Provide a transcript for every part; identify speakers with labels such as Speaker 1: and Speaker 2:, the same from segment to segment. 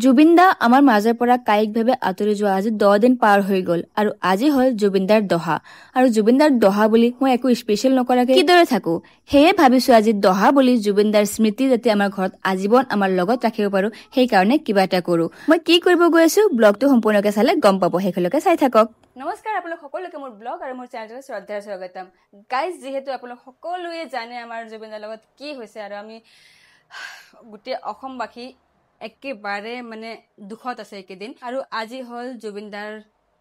Speaker 1: জুবিন দা আমাৰ মাজৰ পৰা কায়িকভাৱে আঁতৰি যোৱা আজি 10 দিন পাৰ হৈ গ'ল আৰু আজি হ'ল জুবিনদাৰ দহা আৰু জুবিনদাৰ দহা বুলি মই একো স্পেচিয়েল নকৰাকে কিদৰে থাকো সেয়ে ভাবিছো আজি দহা বুলি জুবিনদাৰ স্মৃতি যাতে আমাৰ ঘৰত আজীৱন আমাৰ লগত ৰাখিব পাৰো সেইকাৰণে কিবা এটা কৰো মই কি কৰিব গৈ আছো ব্লগটো সম্পূৰ্ণকৈ চালে গম পাব সেইখনলৈকে চাই থাকক নমস্কাৰ আপোনালোক সকলোকে মোৰ ব্লগ আৰু মোৰ চেনেললৈ শ্ৰদ্ধাৰ স্বাগতম গাইজ যিহেতু আপোনালোক সকলোৱে জানে আমাৰ জুবিনদাৰ লগত কি হৈছে আৰু আমি গোটেই অসমবাসী একেবাৰে মানে দুখত আছে একেদিন আৰু আজি হ'ল জুবিনদাৰ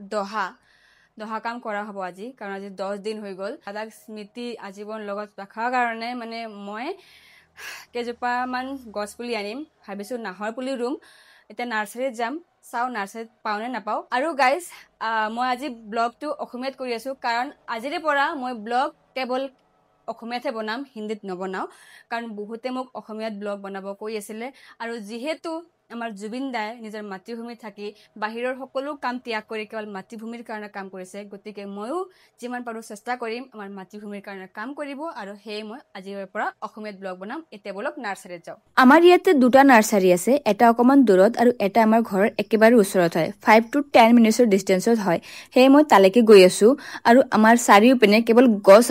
Speaker 1: দহা কাম কৰা হ'ব আজি কাৰণ আজি 10 দিন হৈ গ'ল দাদাক স্মৃতি আজীৱন লগত ৰখাৰ কাৰণে মানে মই কেইজোপামান গছ পুলি আনিম ভাবিছোঁ নাহৰ পুলি ৰুম এতিয়া নাৰ্চাৰীত যাম চাওঁ নাৰ্চাৰীত পাওঁ নে নাপাওঁ আৰু গাইজ মই আজি ব্লগটো অসমীয়াত কৰি আছোঁ কাৰণ আজিৰে পৰা মই ব্লগ কেৱল অসমীয়াতহে বনাম হিন্দীত নবনাওঁ কাৰণ বহুতে মোক অসমীয়াত ব্লগ বনাব কৈ আছিলে আৰু যিহেতু আমাৰ জুবিন দাই নিজৰ মাতৃভূমিত থাকি বাহিৰৰ সকলো কাম ত্যাগ কৰি কেৱল মাতৃভূমিৰ কাৰণে কাম কৰিছে গতিকে ময়ো যিমান পাৰোঁ চেষ্টা কৰিম আমাৰ মাতৃভূমিৰ কাৰণে কাম কৰিব আৰু সেয়ে মই আজিৰ পৰা অসমীয়াত ব্লগ বনাম এতিয়া বলক নাৰ্চাৰীত যাওঁ আমাৰ ইয়াতে দুটা নাৰ্চাৰী আছে এটা অকণমান দূৰত আৰু এটা আমাৰ ঘৰৰ একেবাৰে ওচৰত হয় 5 to 10 মিনিটৰ ডিষ্টেঞ্চত হয় সেয়ে মই তালৈকে গৈ আছোঁ আৰু আমাৰ চাৰিওপিনে কেৱল গছ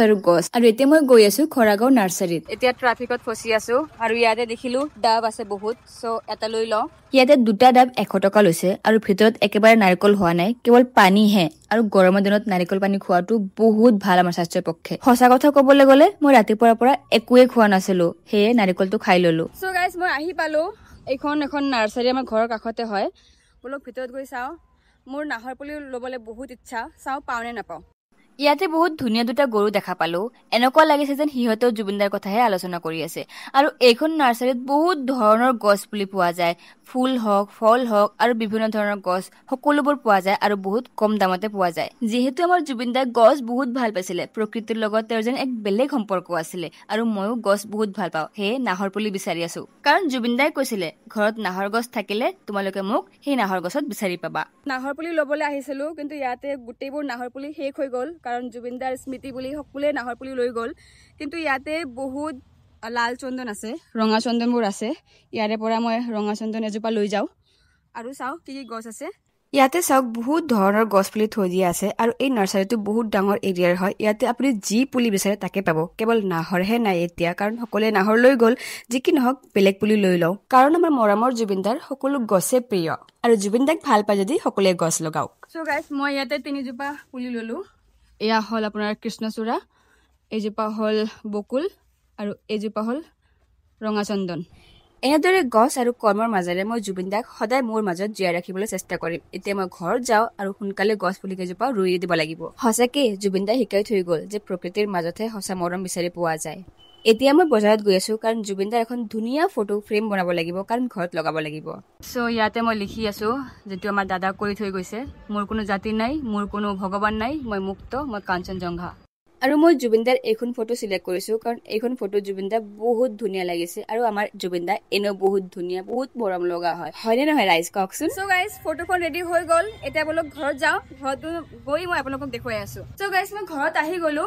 Speaker 1: আৰু এতিয়া মই গৈ আছোঁ খৰাগাঁও নাৰ্চাৰীত এতিয়া ট্ৰাফিকত ফচি আছোঁ আৰু ইয়াতে দেখিলোঁ ডাব আছে বহুত চ' এটা লৈ লওঁ ইয়াতে দুটা ডাব 100 টকা লৈছে আৰু ভিতৰত একেবাৰে নাৰিকল হোৱা নাই কেৱল পানীহে আৰু গৰমৰ দিনত নাৰিকল পানী খোৱাটো বহুত ভাল আমাৰ স্বাস্থ্যৰ পক্ষে সঁচা কথা ক'বলৈ গ'লে মই ৰাতিপুৱাৰ পৰা একোৱে খোৱা নাছিলো সেয়ে নাৰিকলটো খাই ললো চ' গাইজ মই আহি পালো এখন নাৰ্চাৰী আমাৰ ঘৰৰ কাষতে হয় বোলক ভিতৰত গৈ চাওঁ মোৰ নাহৰ পুলি ল'বলৈ বহুত ইচ্ছা চাওঁ পাওঁ নে নাপাওঁ ইয়াতে বহুত ধুনীয়া দুটা গৰু দেখা পালো এনেকুৱা লাগিছে যেন সিহঁতেও জুবিনদাৰ কথাহে আলোচনা কৰি আছে আৰু এইখন নাৰ্চাৰীত বহুত ধৰণৰ গছ পুলি পোৱা যায় ফুল হওক ফল হওক আৰু বিভিন্ন ধৰণৰ গছ সকলোবোৰ পোৱা যায় আৰু বহুত কম দামতে পোৱা যায় যিহেতু আমাৰ জুবিনদাই গছ বহুত ভাল পাইছিলে প্ৰকৃতিৰ লগত তেওঁৰ যেন এক বেলেগ সম্পৰ্ক আছিলে আৰু ময়ো গছ বহুত ভাল পাওঁ সেয়ে নাহৰ পুলি বিচাৰি আছো কাৰণ জুবিনদাই কৈছিলে ঘৰত নাহৰ গছ থাকিলে তোমালোকে মোক সেই নাহৰ গছত বিচাৰি পাবা নাহৰ পুলি ল'বলৈ আহিছিলো কিন্তু ইয়াতে গোটেইবোৰ নাহৰ পুলি শেষ হৈ গ'ল কাৰণ জুবিনদাৰ স্মৃতি বুলি সকলোৱে নাহৰ পুলি লৈ গ'ল কিন্তু ইয়াতে বহুত লাল চন্দন আছে ৰঙা চন্দনবোৰ আছে ইয়াৰে পৰা মই ৰঙা চন্দন এজোপা লৈ যাওঁ আৰু চাওঁ কি গছ আছে ইয়াতে চাওক বহুত ধৰণৰ গছ পুলি থৈ দিয়া আছে আৰু এই নাৰ্চাৰীটো বহুত ডাঙৰ এৰিয়াৰ হয় ইয়াতে আপুনি যি পুলি বিচাৰে তাকে পাব কেৱল নাহৰহে নাই এতিয়া কাৰণ সকলোৱে নাহৰ লৈ গ'ল যি কি নহওক বেলেগ পুলি লৈ লওঁ কাৰণ আমাৰ মৰমৰ জুবিনদাৰ সকলো গছে প্ৰিয় আৰু জুবিনদাক ভাল পায় যদি সকলোৱে গছ লগাওক চ' গাইজ মই ইয়াতে 3জোপা পুলি ললো এয়া হ'ল আপোনাৰ কৃষ্ণচূড়া এইজোপা হ'ল বকুল আৰু এইজোপা হ'ল ৰঙা চন্দন এনেদৰে গছ আৰু কৰ্মৰ মাজেৰে মই জুবিনদাক সদায় মোৰ মাজত জীয়াই ৰাখিবলৈ চেষ্টা কৰিম এতিয়া মই ঘৰত যাওঁ আৰু সোনকালে গছ পুলি কেইজোপা ৰুই দিব লাগিব সঁচাকে জুবিনদাই শিকাই থৈ গ'ল যে প্ৰকৃতিৰ মাজতহে সঁচা মৰম বিচাৰি পোৱা যায় এতিয়া মই বজাৰত গৈ আছো কাৰণ জুবিনদাৰ এখন ধুনীয়া ফটো ফ্ৰেম বনাব লাগিব কাৰণ ঘৰত লগাব লাগিব চ' ইয়াতে মই লিখি আছো যিটো আমাৰ দাদাক কৰি থৈ গৈছে মোৰ কোনো জাতি নাই মোৰ কোনো ভগৱান নাই মই মুক্ত মই কাঞ্চনজংঘা আৰু মই জুবিনদাৰ এইখন ফটো চিলেক্ট কৰিছো কাৰণ এইখন ফটো জুবিনদা বহুত ধুনীয়া লাগিছে আৰু আমাৰ জুবিনদা এনেও বহুত ধুনীয়া বহুত মৰম লগা হয় হয়নে নহয় ৰাইজ কওকচোন চ' গাইজ ফটোখন ৰেডি হৈ গ'ল এতিয়া বলক ঘৰত যাওঁ ঘৰত গৈ মই আপোনালোকক দেখুৱাই আছো চ' গাইজ মই ঘৰত আহি গ'লো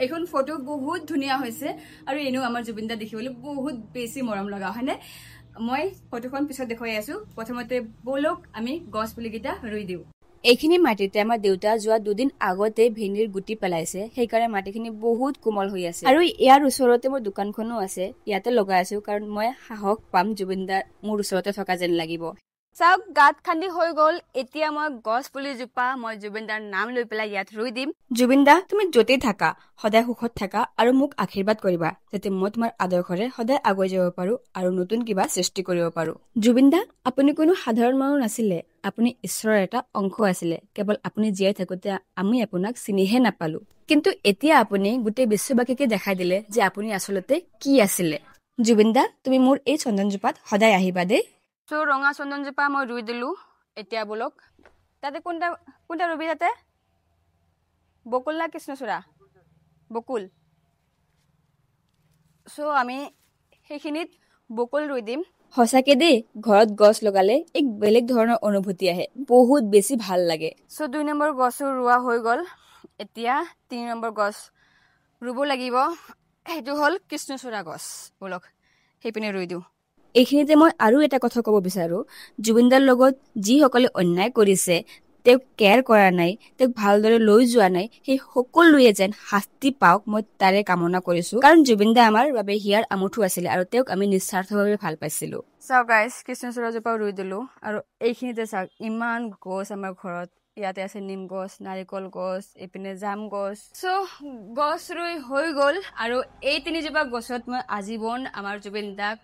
Speaker 1: এইখন ফটো বহুত ধুনীয়া হৈছে আৰু এনেও আমাৰ জুবিনদা দেখিবলৈ বহুত বেছি মৰম লগা হয়নে মই ফটোখন পিছত দেখুৱাই আছো প্ৰথমতে বলক আমি গছ পুলিকেইটা ৰুই দিওঁ এইখিনি মাটিতে আমাৰ দেউতা যোৱা 2 দিন আগতে ভেন্দিৰ গুটি পেলাইছে সেইকাৰণে মাটিখিনি বহুত কোমল হৈ আছে আৰু ইয়াৰ ওচৰতে মোৰ দোকানখনো আছে ইয়াতে লগাই আছো কাৰণ মই সাহস পাম জুবিনদাৰ মোৰ ওচৰতে থকা যেন লাগিব চাওক গাঁত খান্দি হৈ গ'ল এতিয়া মই গছ পুলিজোপা মই জুবিনদাৰ নাম লৈ পেলাই ইয়াত ৰুই দিম জুবিনদা তুমি য'তেই থাকা সদায় সুখত থাকা আৰু মোক আশীৰ্বাদ কৰিবা যাতে মই তোমাৰ আদৰ্শৰে সদায় আগুৱাই যাব পাৰো আৰু নতুন কিবা সৃষ্টি কৰিব পাৰো জুবিনদা আপুনি কোনো সাধাৰণ মানুহ নাছিলে আপুনি ঈশ্বৰৰ এটা অংশ আছিলে কেৱল আপুনি জীয়াই থাকোতে আমি আপোনাক চিনিহে নাপালো কিন্তু এতিয়া আপুনি গোটেই বিশ্ববাসীকে দেখাই দিলে যে আপুনি আচলতে কি আছিলে জুবিনদা তুমি মোৰ এই চন্দনজোপাত সদায় আহিবা দেই চ' ৰঙা চন্দনজোপা মই ৰুই দিলো এতিয়া বলক তাতে কোনটা ৰুবি তাতে বকুল না কৃষ্ণচূড়া বকুল চ' আমি সেইখিনিত বকুল ৰুই দিম সঁচাকে দেই ঘৰত গছ লগালে এক বেলেগ ধৰণৰ অনুভূতি আহে বহুত বেছি ভাল লাগে চ' 2 নম্বৰ গছো ৰোৱা হৈ গ'ল এতিয়া 3 নম্বৰ গছ ৰুব লাগিব সেইটো হ'ল কৃষ্ণচূড়া গছ বলক সেইপিনে ৰুই দিওঁ এইখিনিতে মই আৰু এটা কথা ক'ব বিচাৰোঁ, জুবিনদাৰ লগত যিসকলে অন্যায় কৰিছে, তেওঁক কেয়াৰ কৰা নাই, তেওঁক ভালদৰে লৈ যোৱা নাই, সেই সকলোৱে যেন শাস্তি পাওক, মই তাৰে কামনা কৰিছোঁ। কাৰণ জুবিনদা আমাৰ বাবে হিয়াৰ আমুঠু আছিলে আৰু তেওঁক আমি নিস্বাৰ্থভাৱে ভাল পাইছিলোঁ। চাওক গাইজ, কৃষ্ণচূড়াজোপা ৰুই দিলোঁ আৰু এইখিনিতে চাওক ইমান গছ আমাৰ ঘৰত। ইয়াতে আছে নিম গছ, নাৰিকল গছ, এইপিনে জাম গছ। চ' গছ ৰুই হৈ গ'ল আৰু এই 3জোপা গছত মই আজীৱন আমাৰ জুবিনদাক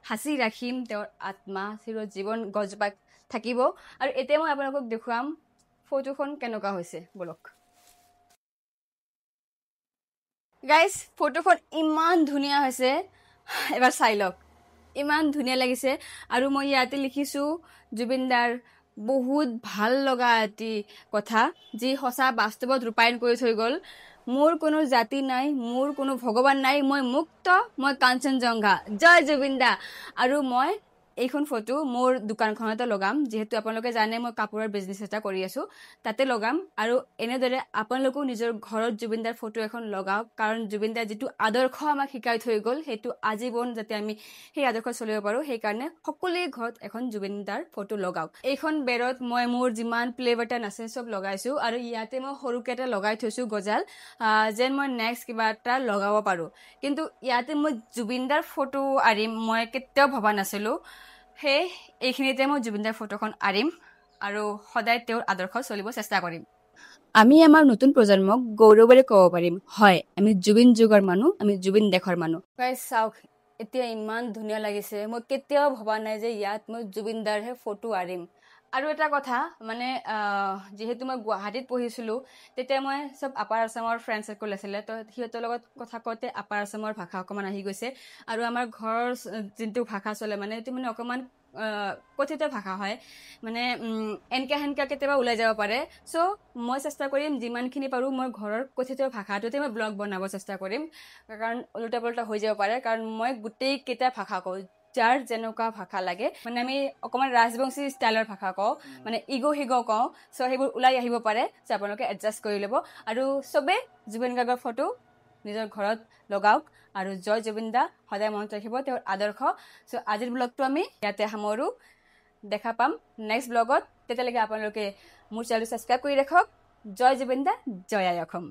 Speaker 1: সাঁচি ৰাখিম। তেওঁৰ আত্মা চিৰজীৱন গছজোপাত থাকিব। আৰু এতিয়া মই আপোনালোকক দেখুৱাম ফটোখন কেনেকুৱা হৈছে, বলক। গাইজ, ফটোখন ইমান ধুনীয়া হৈছে, এবাৰ চাই লওক। ইমান ধুনীয়া লাগিছে আৰু মই ইয়াতে লিখিছোঁ জুবিনদাৰ বহুত ভাল লগা এটি কথা, যি সঁচা বাস্তৱত ৰূপায়ণ কৰি থৈ গ'ল। মোৰ কোনো জাতি নাই, মোৰ কোনো ভগৱান নাই, মই মুক্ত, মই কাঞ্চনজংঘা, জয় জুবিনদা। আৰু মই এইখন ফটো মোৰ দোকানখনতে লগাম, যিহেতু আপোনালোকে জানে মই কাপোৰৰ বিজনেছ এটা কৰি আছোঁ, তাতে লগাম। আৰু এনেদৰে আপোনালোকেও নিজৰ ঘৰত জুবিনদাৰ ফটো এখন লগাওক, কাৰণ জুবিনদাৰ যিটো আদৰ্শ আমাক শিকাই থৈ গ'ল, সেইটো আজীৱন যাতে আমি সেই আদৰ্শ চলিব পাৰোঁ, সেইকাৰণে সকলোৱে ঘৰত এখন জুবিনদাৰ ফটো লগাওক। এইখন বেৰত মই মোৰ যিমান প্লে বাটন আছে চব লগাইছোঁ আৰু ইয়াতে মই সৰুকৈ এটা লগাই থৈছোঁ গজাল, যেন মই নেক্সট কিবা এটা লগাব পাৰোঁ। কিন্তু ইয়াতে মই জুবিনদাৰ ফটো আঁৰিম মই কেতিয়াও ভবা নাছিলোঁ। সেই এইখিনিতে মই জুবিনদাৰ ফটোখন আঁৰিম আৰু সদায় তেওঁৰ আদৰ্শ চলিব চেষ্টা কৰিম। আমি আমাৰ নতুন প্ৰজন্মক গৌৰৱেৰে ক'ব পাৰিম, হয়, আমি জুবিন যুগৰ মানুহ, আমি জুবিন দেশৰ মানুহ। চাওক, এতিয়া ইমান ধুনীয়া লাগিছে। মই কেতিয়াও ভবা নাই যে ইয়াত মই জুবিনদাৰহে ফটো আঁৰিম। আৰু এটা কথা, মানে যিহেতু মই গুৱাহাটীত পঢ়িছিলোঁ, তেতিয়া মই চব আপাৰ আছামৰ ফ্ৰেণ্ড চাৰ্কল আছিলে, তো সিহঁতৰ লগত কথা কওঁতে আপাৰ আছামৰ ভাষা অকণমান আহি গৈছে। আৰু আমাৰ ঘৰৰ যোনটো ভাষা চলে, মানে সেইটো মানে অকণমান কথিত ভাষা হয়, মানে এনকা সেনকা কেতিয়াবা ওলাই যাব পাৰে। চ' মই চেষ্টা কৰিম যিমানখিনি পাৰোঁ মই ঘৰৰ কথিত ভাষাটোতে মই ব্লগ বনাব চেষ্টা কৰিম, কাৰণ ওলোটা পোলোটা হৈ যাব পাৰে। কাৰণ মই গোটেইকেইটা ভাষা কওঁ, যাৰ যেনেকুৱা ভাষা লাগে, মানে আমি অকণমান ৰাজবংশী ষ্টাইলৰ ভাষা কওঁ, মানে ইগ' সিগ' কওঁ। চ' সেইবোৰ ওলাই আহিব পাৰে, চ' আপোনালোকে এডজাষ্ট কৰি ল'ব। আৰু চবেই জুবিন গাৰ্গৰ ফটো নিজৰ ঘৰত লগাওক আৰু জয় জুবিনদা সদায় মনত ৰাখিব, তেওঁৰ আদৰ্শ। চ' আজিৰ ব্লগটো আমি ইয়াতে সামৰোঁ। দেখা পাম নেক্সট ব্লগত। তেতিয়ালৈকে আপোনালোকে মোৰ চেনেলটো ছাবস্ক্ৰাইব কৰি ৰাখক। জয় জুবিনদা, জয় আই অসম।